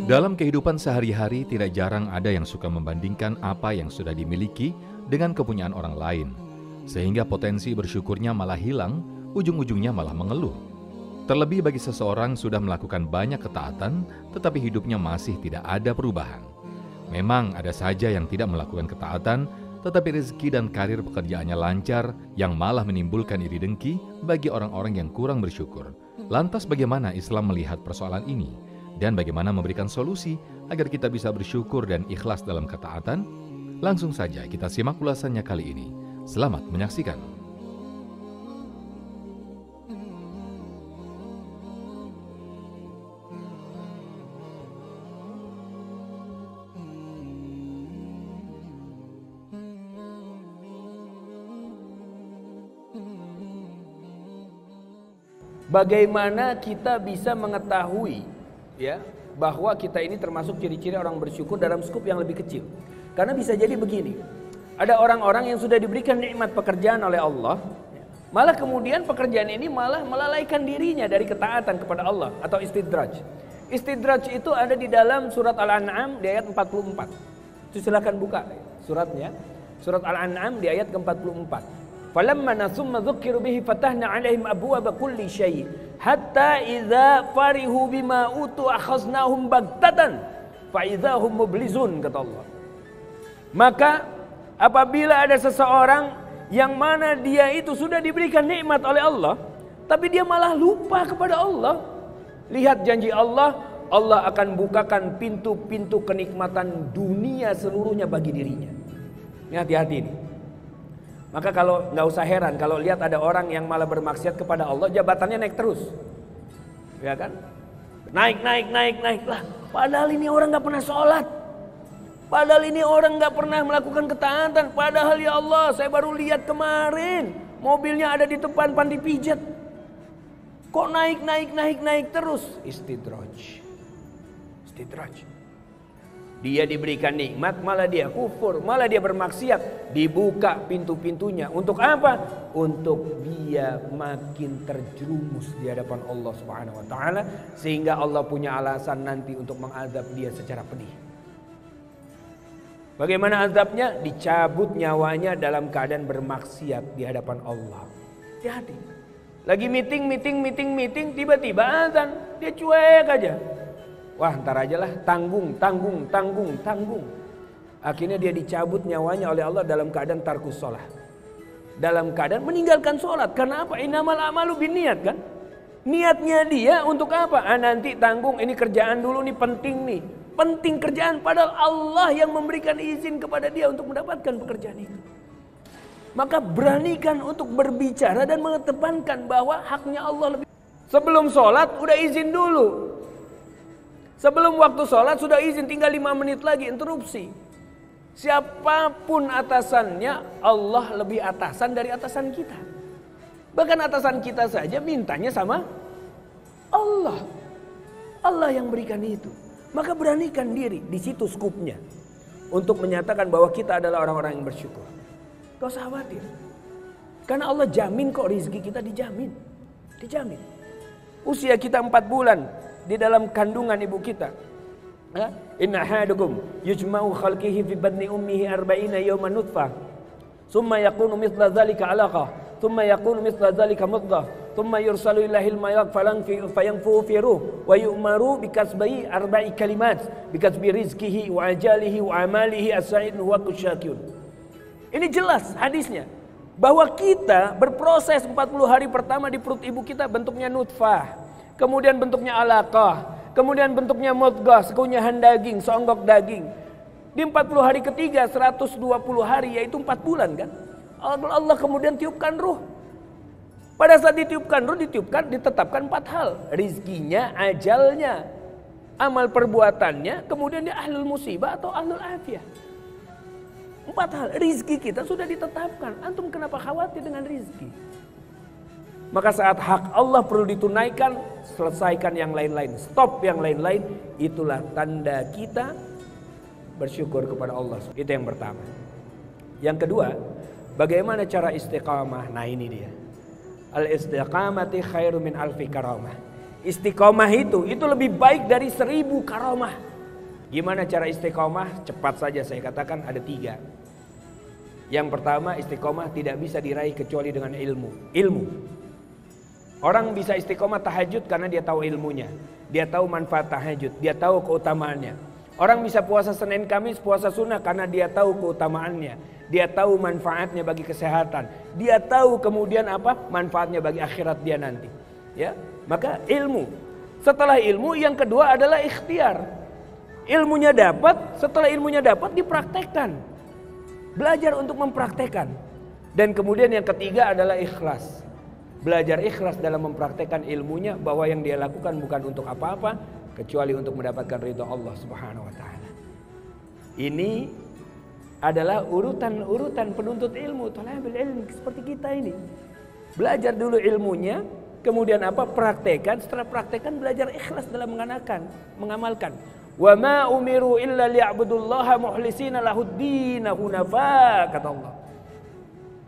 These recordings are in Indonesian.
Dalam kehidupan sehari-hari tidak jarang ada yang suka membandingkan apa yang sudah dimiliki dengan kepunyaan orang lain. Sehingga potensi bersyukurnya malah hilang, ujung-ujungnya malah mengeluh. Terlebih bagi seseorang sudah melakukan banyak ketaatan, tetapi hidupnya masih tidak ada perubahan. Memang ada saja yang tidak melakukan ketaatan, tetapi rezeki dan karir pekerjaannya lancar, yang malah menimbulkan iri dengki bagi orang-orang yang kurang bersyukur. Lantas bagaimana Islam melihat persoalan ini? Dan bagaimana memberikan solusi agar kita bisa bersyukur dan ikhlas dalam ketaatan? Langsung saja kita simak ulasannya kali ini. Selamat menyaksikan. Bagaimana kita bisa mengetahui ya bahwa kita ini termasuk ciri-ciri orang bersyukur dalam skup yang lebih kecil? Karena bisa jadi begini, ada orang-orang yang sudah diberikan nikmat pekerjaan oleh Allah, malah kemudian pekerjaan ini malah melalaikan dirinya dari ketaatan kepada Allah atau istidraj. Istidraj itu ada di dalam surat Al-An'am di ayat 44. Itu silakan buka suratnya. Surat Al-An'am di ayat ke-44. Falamma nasumma dzukkiru bihi fatahna 'alaihim abwaaba kulli syai' hatta idza farihu bima utu akhaznahum baghtatan fa idza hum mublizun, kata Allah. Maka apabila ada seseorang yang mana dia itu sudah diberikan nikmat oleh Allah, tapi dia malah lupa kepada Allah, lihat janji Allah, Allah akan bukakan pintu-pintu kenikmatan dunia seluruhnya bagi dirinya. Ini hati-hati nih. Maka kalau nggak usah heran kalau lihat ada orang yang malah bermaksiat kepada Allah, jabatannya naik terus, ya kan? Naik lah. Padahal ini orang nggak pernah sholat, padahal ini orang nggak pernah melakukan ketaatan. Padahal ya Allah, saya baru lihat kemarin mobilnya ada di depan panti pijat. Kok naik terus? Istidraj. Dia diberikan nikmat, malah dia kufur, malah dia bermaksiat. Dibuka pintu-pintunya. Untuk apa? Untuk dia makin terjerumus di hadapan Allah Subhanahu wa taala, sehingga Allah punya alasan nanti untuk mengazab dia secara pedih. Bagaimana azabnya? Dicabut nyawanya dalam keadaan bermaksiat di hadapan Allah. Hati-hati. Lagi meeting, tiba-tiba azan, dia cuek aja. Wah, ntar aja lah, tanggung. Akhirnya dia dicabut nyawanya oleh Allah dalam keadaan tarkus sholat. Dalam keadaan meninggalkan sholat. Karena apa? Innamal a'malu binniyat, kan? Niatnya dia untuk apa? Nanti tanggung, ini kerjaan dulu nih, penting nih. Penting kerjaan, padahal Allah yang memberikan izin kepada dia untuk mendapatkan pekerjaan itu. Maka beranikan untuk berbicara dan mengedepankan bahwa haknya Allah lebih. Sebelum sholat udah izin dulu. Sebelum waktu sholat sudah izin, tinggal 5 menit lagi interupsi. Siapapun atasannya, Allah lebih atasan dari atasan kita. Bahkan atasan kita saja mintanya sama Allah. Allah yang berikan itu. Maka beranikan diri, di situ skupnya. Untuk menyatakan bahwa kita adalah orang-orang yang bersyukur. Gak usah khawatir. Karena Allah jamin kok rezeki kita dijamin. Dijamin. Usia kita 4 bulan. Di dalam kandungan ibu kita. Inna ahadukum yujma'u khalqihi fi batni ummihi 40 yawman nutfah. Thumma yakunu mithla dhalika 'alaqah. Thumma yakunu mithla dhalika mudghah. Thumma yursalu ilahil mayaq fayanfu fi ruh wa yu'maru bikasbi 4 kalimat bikasbi rizqihi wa ajalihi wa amalihi as-sa'id wa syakir. Ini jelas hadisnya bahwa kita berproses 40 hari pertama di perut ibu kita bentuknya nutfah. Kemudian bentuknya alaqah, kemudian bentuknya mudghah, sekunyahan daging, seonggok daging. Di 40 hari ketiga, 120 hari, yaitu 4 bulan kan. Allah kemudian tiupkan ruh. Pada saat ditiupkan ruh, ditetapkan 4 hal. Rizkinya, ajalnya, amal perbuatannya, kemudian dia ahlul musibah atau ahlul afiyah. 4 hal, rizki kita sudah ditetapkan. Antum kenapa khawatir dengan rizki? Maka saat hak Allah perlu ditunaikan, selesaikan yang lain-lain, stop yang lain-lain. Itulah tanda kita bersyukur kepada Allah. Itu yang pertama. Yang kedua, bagaimana cara istiqamah? Nah ini dia. Al-istiqamati khairu min alfi karamah. Istiqamah itu lebih baik dari 1000 karamah. Gimana cara istiqomah? Cepat saja saya katakan ada 3. Yang pertama, istiqomah tidak bisa diraih kecuali dengan ilmu. Orang bisa istiqomah tahajud karena dia tahu ilmunya. Dia tahu manfaat tahajud, dia tahu keutamaannya. Orang bisa puasa Senin Kamis, puasa sunnah karena dia tahu keutamaannya. Dia tahu manfaatnya bagi kesehatan. Dia tahu kemudian apa manfaatnya bagi akhirat dia nanti. Ya, maka ilmu. Setelah ilmu, yang kedua adalah ikhtiar. Ilmunya dapat, setelah ilmunya dapat dipraktekkan. Belajar untuk mempraktekkan. Dan kemudian yang ketiga adalah ikhlas. Belajar ikhlas dalam mempraktekkan ilmunya, bahwa yang dia lakukan bukan untuk apa-apa kecuali untuk mendapatkan ridha Allah Subhanahu wa taala. Ini adalah urutan penuntut ilmu, thalabul ilm seperti kita ini. Belajar dulu ilmunya, kemudian apa? Praktekkan, setelah praktekkan belajar ikhlas dalam mengamalkan. Wa ma umiru illa liya'budullaha mukhlisina lahud-din hunafa, kata Allah.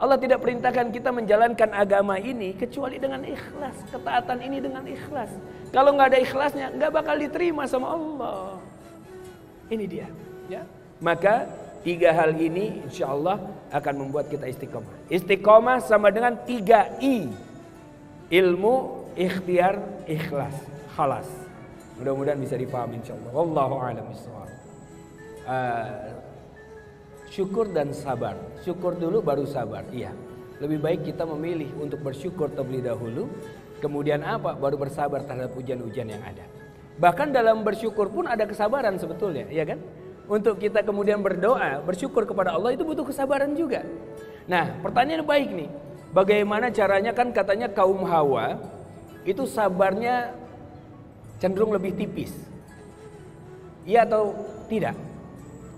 Allah tidak perintahkan kita menjalankan agama ini kecuali dengan ikhlas. Ketaatan ini dengan ikhlas. Kalau nggak ada ikhlasnya, nggak bakal diterima sama Allah. Ini dia. Ya. Maka 3 hal ini insya Allah akan membuat kita istiqomah. Istiqomah sama dengan 3 I. Ilmu, ikhtiar, ikhlas. Khalas. Mudah-mudahan bisa dipahami insyaallah. Wallahu a'lam bishawab. Syukur dan sabar. Syukur dulu baru sabar. Iya. Lebih baik kita memilih untuk bersyukur terlebih dahulu, kemudian apa? Baru bersabar terhadap ujian-ujian yang ada. Bahkan dalam bersyukur pun ada kesabaran sebetulnya, iya kan? Untuk kita kemudian berdoa, bersyukur kepada Allah itu butuh kesabaran juga. Nah, pertanyaan baik nih. Bagaimana caranya? Kan katanya kaum Hawa itu sabarnya cenderung lebih tipis. Iya atau tidak?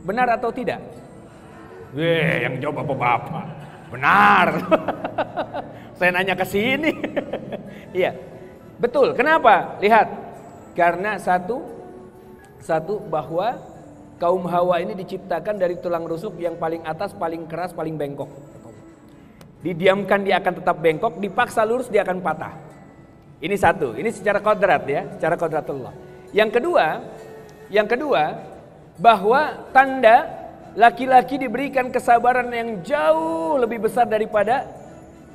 Benar atau tidak? Yang jawab bapak-bapak. Benar. Saya nanya ke sini. Iya. Betul. Kenapa? Lihat. Karena satu bahwa kaum Hawa ini diciptakan dari tulang rusuk yang paling atas, paling keras, paling bengkok. Didiamkan dia akan tetap bengkok, dipaksa lurus dia akan patah. Ini satu, ini secara kodrat ya, secara kodratullah. Yang kedua, bahwa tanda laki-laki diberikan kesabaran yang jauh lebih besar daripada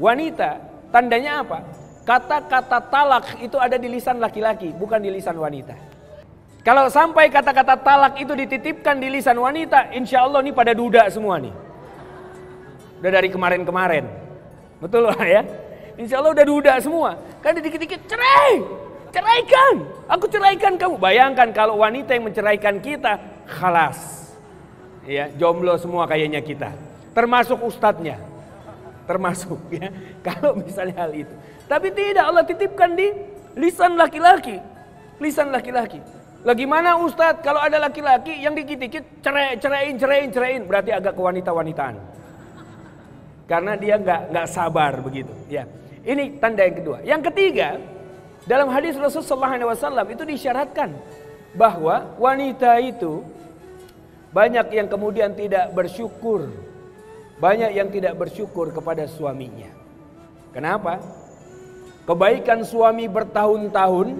wanita. Tandanya apa? Kata-kata talak itu ada di lisan laki-laki, bukan di lisan wanita. Kalau sampai kata-kata talak itu dititipkan di lisan wanita, insya Allah nih pada duda semua nih. Udah dari kemarin-kemarin, betul lah ya. Insya Allah udah duda semua. Kan dikit-dikit ceraikan. Aku ceraikan kamu. Bayangkan kalau wanita yang menceraikan kita, khalas. Ya, jomblo semua kayaknya kita. Termasuk ustadznya. Termasuk ya. Kalau misalnya hal itu. Tapi tidak, Allah titipkan di lisan laki-laki. Lisan laki-laki. Lagi mana ustadz kalau ada laki-laki yang dikit-dikit ceraiin. Berarti agak kewanita-wanitaan. Karena dia nggak sabar begitu. Ya. Ini tanda yang kedua. Yang ketiga, dalam hadis Rasulullah SAW itu disyaratkan bahwa wanita itu banyak yang kemudian tidak bersyukur. Banyak yang tidak bersyukur kepada suaminya. Kenapa? Kebaikan suami bertahun-tahun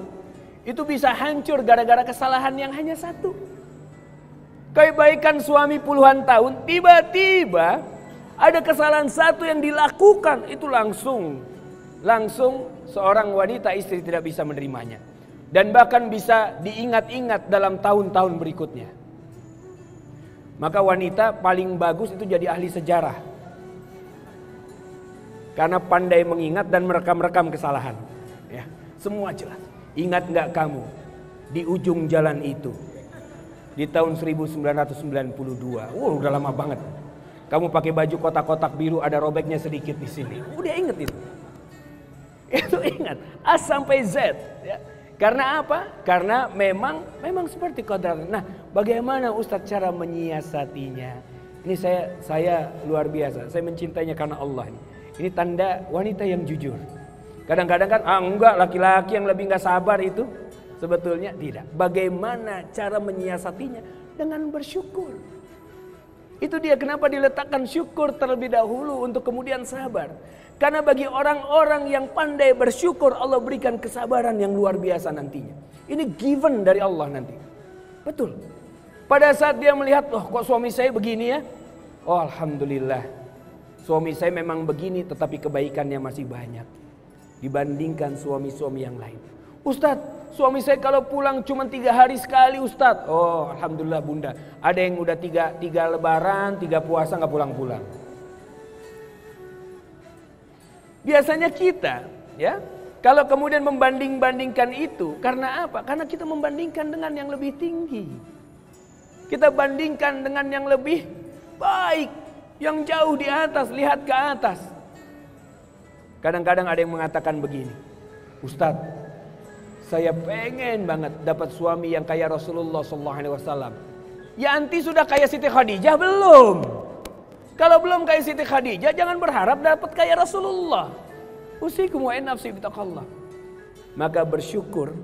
itu bisa hancur gara-gara kesalahan yang hanya satu. Kebaikan suami puluhan tahun, tiba-tiba ada kesalahan satu yang dilakukan, itu langsung seorang wanita istri tidak bisa menerimanya. Dan bahkan bisa diingat-ingat dalam tahun-tahun berikutnya. Maka wanita paling bagus itu jadi ahli sejarah. Karena pandai mengingat dan merekam-rekam kesalahan. Ya, semua jelas. Ingat nggak kamu di ujung jalan itu di tahun 1992? Udah lama banget. Kamu pakai baju kotak-kotak biru, ada robeknya sedikit di sini. Udah inget itu. Itu ingat A sampai Z ya. Karena apa? Karena memang seperti kodrat. Nah, bagaimana Ustadz cara menyiasatinya? Ini saya luar biasa. Saya mencintainya karena Allah. Ini tanda wanita yang jujur. Kadang-kadang kan enggak, laki-laki yang lebih enggak sabar itu. Sebetulnya tidak. Bagaimana cara menyiasatinya? Dengan bersyukur. Itu dia kenapa diletakkan syukur terlebih dahulu untuk kemudian sabar. Karena bagi orang-orang yang pandai bersyukur, Allah berikan kesabaran yang luar biasa nantinya. Ini given dari Allah nanti. Betul. Pada saat dia melihat, oh kok suami saya begini ya? Oh alhamdulillah, suami saya memang begini tetapi kebaikannya masih banyak dibandingkan suami-suami yang lain. Ustadz, suami saya kalau pulang cuma 3 hari sekali Ustadz. Oh alhamdulillah bunda, ada yang udah 3 lebaran, 3 puasa gak pulang-pulang. Biasanya kita ya, kalau kemudian membanding-bandingkan itu, karena apa? Karena kita membandingkan dengan yang lebih tinggi. Kita bandingkan dengan yang lebih baik, yang jauh di atas, lihat ke atas. Kadang-kadang ada yang mengatakan begini, Ustadz, saya pengen banget dapat suami yang kayak Rasulullah SAW. Ya anti sudah kayak Siti Khadijah belum? Kalau belum kayak Siti Khadijah, jangan berharap dapat kayak Rasulullah. Usikum wa nafsi bitaqallah. Maka bersyukur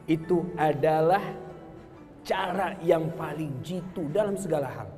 itu adalah cara yang paling jitu dalam segala hal.